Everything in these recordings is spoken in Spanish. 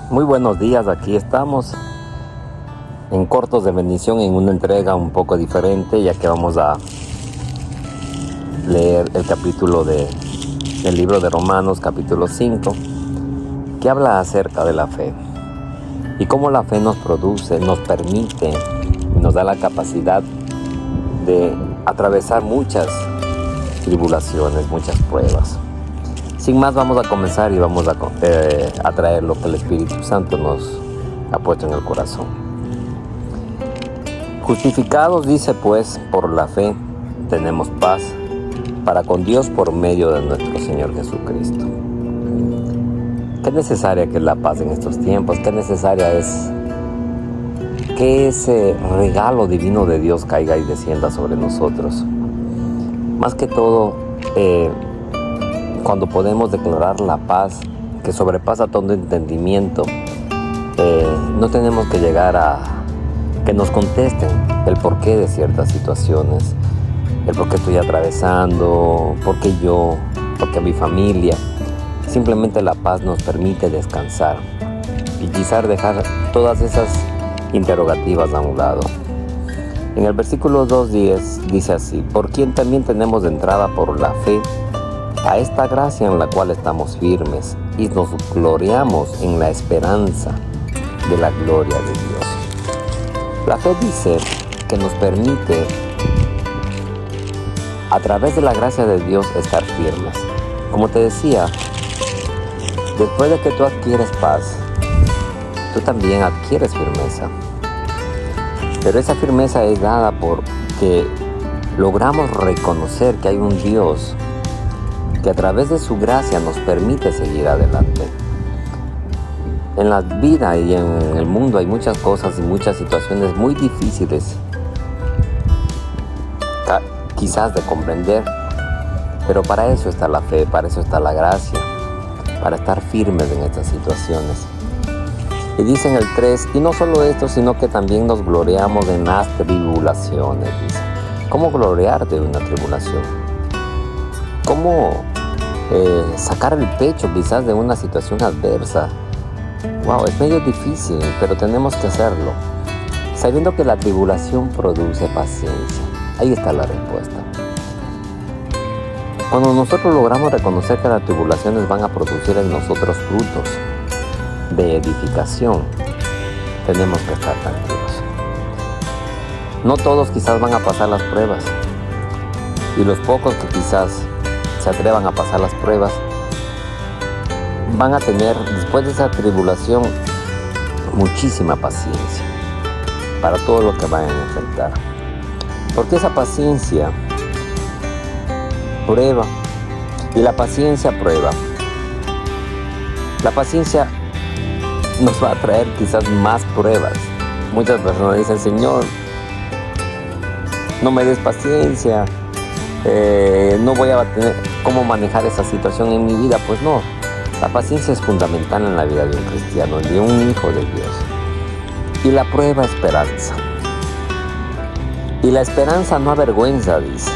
Muy buenos días, aquí estamos en Cortos de Bendición en una entrega un poco diferente, ya que vamos a leer el capítulo del libro de Romanos, capítulo 5, que habla acerca de la fe y cómo la fe nos produce, nos permite y nos da la capacidad de atravesar muchas tribulaciones, muchas pruebas. Sin más, vamos a comenzar y vamos a traer lo que el Espíritu Santo nos ha puesto en el corazón. Justificados, dice pues, por la fe, tenemos paz para con Dios por medio de nuestro Señor Jesucristo. Qué necesaria que es la paz en estos tiempos, qué necesaria es que ese regalo divino de Dios caiga y descienda sobre nosotros. Más que todo, cuando podemos declarar la paz que sobrepasa todo entendimiento, no tenemos que llegar a que nos contesten el porqué de ciertas situaciones, el por qué estoy atravesando, por qué yo, por qué mi familia. Simplemente la paz nos permite descansar y quizás dejar todas esas interrogativas a un lado. En el versículo 2:10 dice así: por quien también tenemos entrada por la fe a esta gracia en la cual estamos firmes y nos gloriamos en la esperanza de la gloria de Dios. La fe dice que nos permite, a través de la gracia de Dios, estar firmes. Como te decía, después de que tú adquieres paz, tú también adquieres firmeza. Pero esa firmeza es dada porque logramos reconocer que hay un Dios que a través de su gracia nos permite seguir adelante. En la vida y en el mundo hay muchas cosas y muchas situaciones muy difíciles, quizás de comprender, pero para eso está la fe, para eso está la gracia, para estar firmes en estas situaciones. Y dice en el 3, y no solo esto, sino que también nos gloriamos en las tribulaciones. Dice, ¿cómo gloriar de una tribulación? ¿Cómo sacar el pecho quizás de una situación adversa? Wow, es medio difícil, pero tenemos que hacerlo, sabiendo que la tribulación produce paciencia. Ahí está la respuesta. Cuando nosotros logramos reconocer que las tribulaciones van a producir en nosotros frutos de edificación, tenemos que estar tranquilos. No todos quizás van a pasar las pruebas, y los pocos que quizás se atrevan a pasar las pruebas van a tener, después de esa tribulación, muchísima paciencia para todo lo que van a enfrentar, porque esa paciencia prueba, y la paciencia prueba. La paciencia nos va a traer quizás más pruebas. Muchas personas dicen: Señor, no me des paciencia, no voy a tener cómo manejar esa situación en mi vida. Pues no, la paciencia es fundamental en la vida de un cristiano, de un hijo de Dios. Y la prueba, esperanza. Y la esperanza no avergüenza, dice,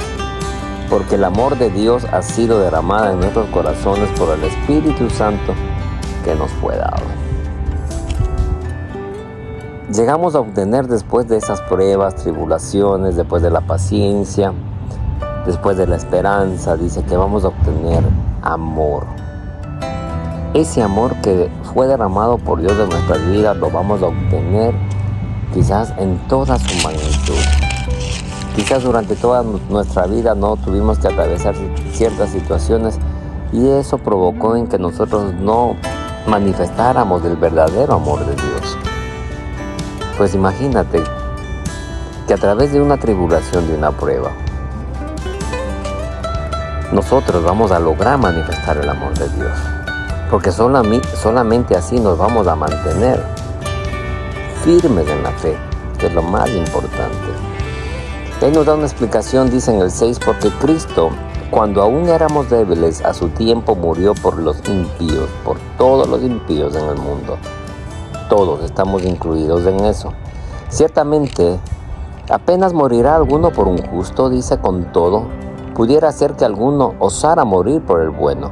porque el amor de Dios ha sido derramado en nuestros corazones por el Espíritu Santo que nos fue dado. Llegamos a obtener, después de esas pruebas, tribulaciones, después de la paciencia, después de la esperanza, dice que vamos a obtener amor. Ese amor que fue derramado por Dios en nuestras vidas lo vamos a obtener quizás en toda su magnitud. Quizás durante toda nuestra vida no tuvimos que atravesar ciertas situaciones, y eso provocó en que nosotros no manifestáramos el verdadero amor de Dios. Pues imagínate que a través de una tribulación, de una prueba, nosotros vamos a lograr manifestar el amor de Dios, porque solamente así nos vamos a mantener firmes en la fe, que es lo más importante. Y ahí nos da una explicación, dice en el 6, porque Cristo, cuando aún éramos débiles, a su tiempo murió por los impíos, por todos los impíos en el mundo. Todos estamos incluidos en eso. Ciertamente, apenas morirá alguno por un justo, dice, con todo, pudiera ser que alguno osara morir por el bueno.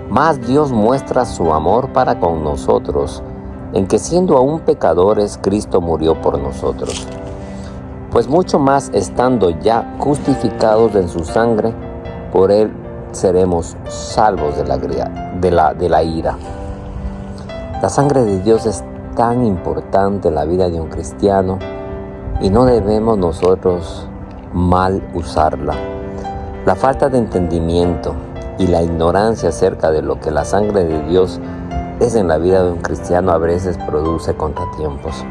Mas Dios muestra su amor para con nosotros, en que siendo aún pecadores, Cristo murió por nosotros. Pues mucho más estando ya justificados en su sangre, por él seremos salvos de la ira. La sangre de Dios es tan importante en la vida de un cristiano y no debemos nosotros mal usarla. La falta de entendimiento y la ignorancia acerca de lo que la sangre de Dios es en la vida de un cristiano a veces produce contratiempos.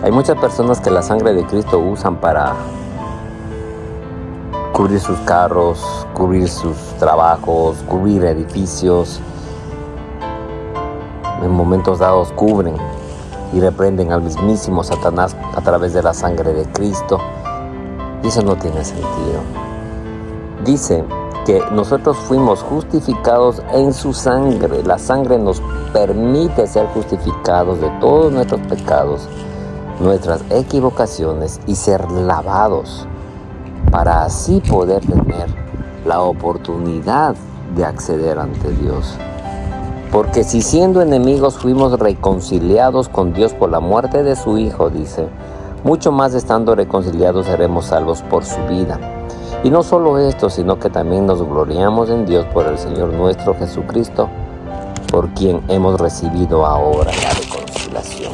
Hay muchas personas que la sangre de Cristo usan para cubrir sus carros, cubrir sus trabajos, cubrir edificios. En momentos dados cubren y reprenden al mismísimo Satanás a través de la sangre de Cristo. Y eso no tiene sentido. Dice que nosotros fuimos justificados en su sangre. La sangre nos permite ser justificados de todos nuestros pecados, nuestras equivocaciones y ser lavados para así poder tener la oportunidad de acceder ante Dios. Porque si siendo enemigos fuimos reconciliados con Dios por la muerte de su Hijo, dice, mucho más estando reconciliados seremos salvos por su vida. Y no solo esto, sino que también nos gloriamos en Dios por el Señor nuestro Jesucristo, por quien hemos recibido ahora la reconciliación.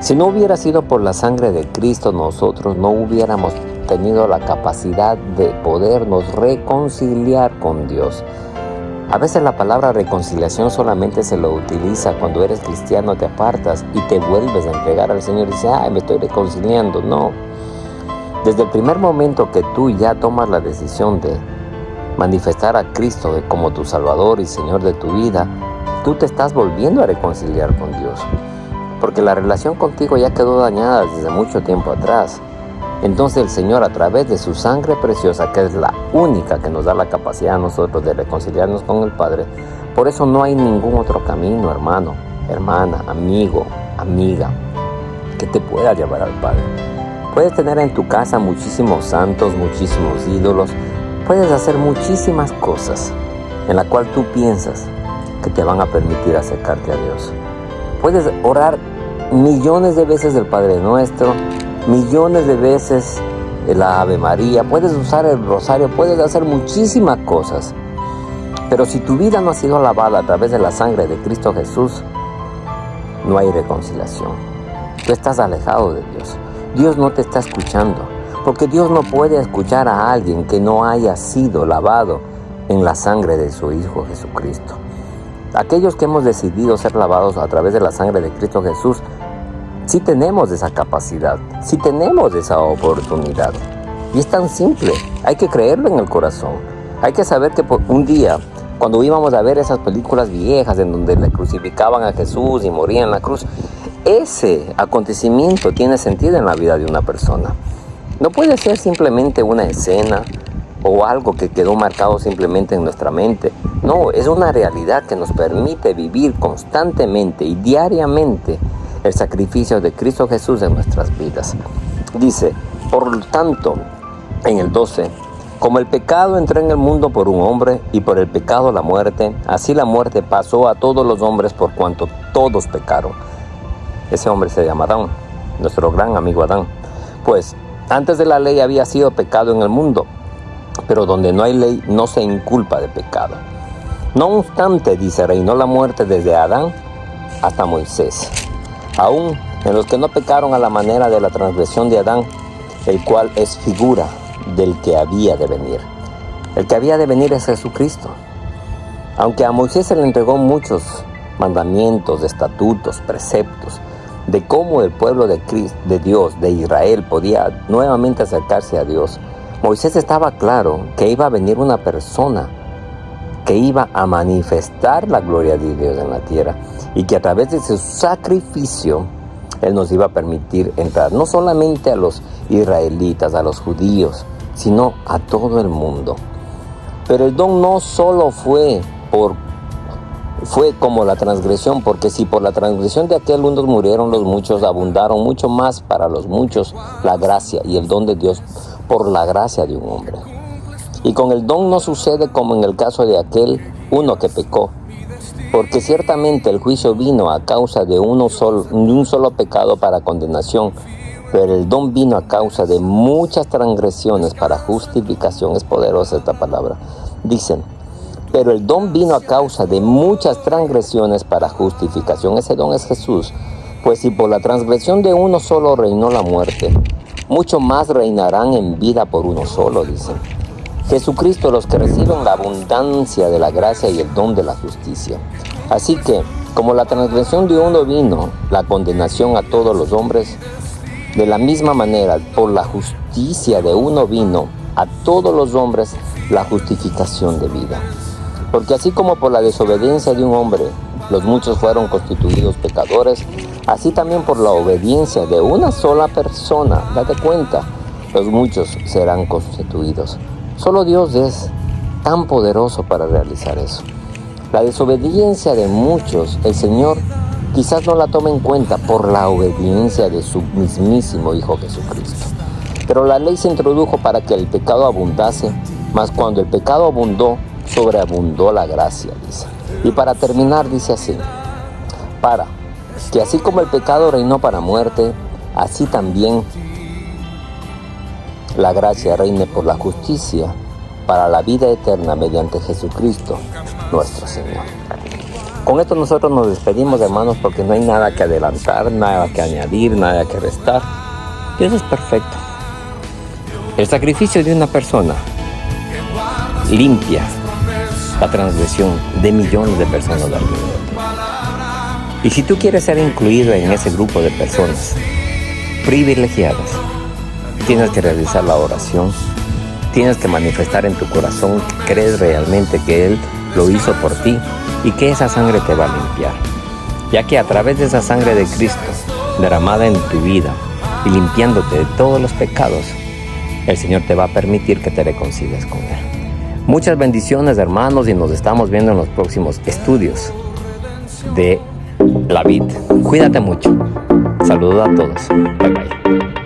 Si no hubiera sido por la sangre de Cristo, nosotros no hubiéramos tenido la capacidad de podernos reconciliar con Dios. A veces la palabra reconciliación solamente se lo utiliza cuando eres cristiano, te apartas y te vuelves a entregar al Señor y dices, me estoy reconciliando. No. Desde el primer momento que tú ya tomas la decisión de manifestar a Cristo como tu Salvador y Señor de tu vida, tú te estás volviendo a reconciliar con Dios. Porque la relación contigo ya quedó dañada desde mucho tiempo atrás. Entonces el Señor, a través de su sangre preciosa, que es la única que nos da la capacidad a nosotros de reconciliarnos con el Padre, por eso no hay ningún otro camino, hermano, hermana, amigo, amiga, que te pueda llevar al Padre. Puedes tener en tu casa muchísimos santos, muchísimos ídolos, puedes hacer muchísimas cosas en la cual tú piensas que te van a permitir acercarte a Dios. Puedes orar millones de veces el Padre Nuestro, millones de veces la Ave María, puedes usar el rosario, puedes hacer muchísimas cosas. Pero si tu vida no ha sido lavada a través de la sangre de Cristo Jesús, no hay reconciliación. Tú estás alejado de Dios. Dios no te está escuchando, porque Dios no puede escuchar a alguien que no haya sido lavado en la sangre de su Hijo Jesucristo. Aquellos que hemos decidido ser lavados a través de la sangre de Cristo Jesús, sí tenemos esa capacidad, sí tenemos esa oportunidad. Y es tan simple, hay que creerlo en el corazón. Hay que saber que un día, cuando íbamos a ver esas películas viejas en donde le crucificaban a Jesús y moría en la cruz, ese acontecimiento tiene sentido en la vida de una persona. No puede ser simplemente una escena o algo que quedó marcado simplemente en nuestra mente. No, es una realidad que nos permite vivir constantemente y diariamente el sacrificio de Cristo Jesús en nuestras vidas. Dice, por lo tanto, en el 12, como el pecado entró en el mundo por un hombre y por el pecado la muerte, así la muerte pasó a todos los hombres por cuanto todos pecaron. Ese hombre se llama Adán, nuestro gran amigo Adán. Pues antes de la ley había sido pecado en el mundo, pero donde no hay ley no se inculpa de pecado. No obstante, dice, reinó la muerte desde Adán hasta Moisés, aún en los que no pecaron a la manera de la transgresión de Adán, el cual es figura del que había de venir. El que había de venir es Jesucristo. Aunque a Moisés se le entregó muchos mandamientos, estatutos, preceptos, de cómo el pueblo de Dios, de Israel, podía nuevamente acercarse a Dios, Moisés estaba claro que iba a venir una persona que iba a manifestar la gloria de Dios en la tierra y que a través de su sacrificio Él nos iba a permitir entrar no solamente a los israelitas, a los judíos, sino a todo el mundo. Pero el don no solo fue como la transgresión, porque si por la transgresión de aquel unos murieron los muchos, abundaron mucho más para los muchos la gracia y el don de Dios por la gracia de un hombre. Y con el don no sucede como en el caso de aquel uno que pecó, Porque ciertamente el juicio vino a causa de un solo pecado para condenación, pero el don vino a causa de muchas transgresiones para justificación. Es poderosa esta palabra. Dicen, pero el don vino a causa de muchas transgresiones para justificación. Ese don es Jesús. Pues si por la transgresión de uno solo reinó la muerte, mucho más reinarán en vida por uno solo, dicen. Jesucristo, los que reciben la abundancia de la gracia y el don de la justicia. Así que, como la transgresión de uno vino, la condenación a todos los hombres, de la misma manera, por la justicia de uno vino a todos los hombres la justificación de vida. Porque así como por la desobediencia de un hombre, los muchos fueron constituidos pecadores, así también por la obediencia de una sola persona, date cuenta, los muchos serán constituidos. Solo Dios es tan poderoso para realizar eso. La desobediencia de muchos, el Señor quizás no la tome en cuenta por la obediencia de su mismísimo Hijo Jesucristo. Pero la ley se introdujo para que el pecado abundase, mas cuando el pecado abundó, sobreabundó la gracia, dice. Y para terminar, dice así, para que así como el pecado reinó para muerte, así también la gracia reine por la justicia para la vida eterna mediante Jesucristo, nuestro Señor. Con esto nosotros nos despedimos, hermanos, porque no hay nada que adelantar, nada que añadir, nada que restar. Dios es perfecto. El sacrificio de una persona limpia la transgresión de millones de personas del mundo. Y si tú quieres ser incluido en ese grupo de personas privilegiadas, tienes que realizar la oración, tienes que manifestar en tu corazón que crees realmente que Él lo hizo por ti y que esa sangre te va a limpiar, ya que a través de esa sangre de Cristo derramada en tu vida y limpiándote de todos los pecados, el Señor te va a permitir que te reconcilies con Él. Muchas bendiciones, hermanos, y nos estamos viendo en los próximos estudios de la vid. Cuídate mucho. Saludos a todos. Bye bye.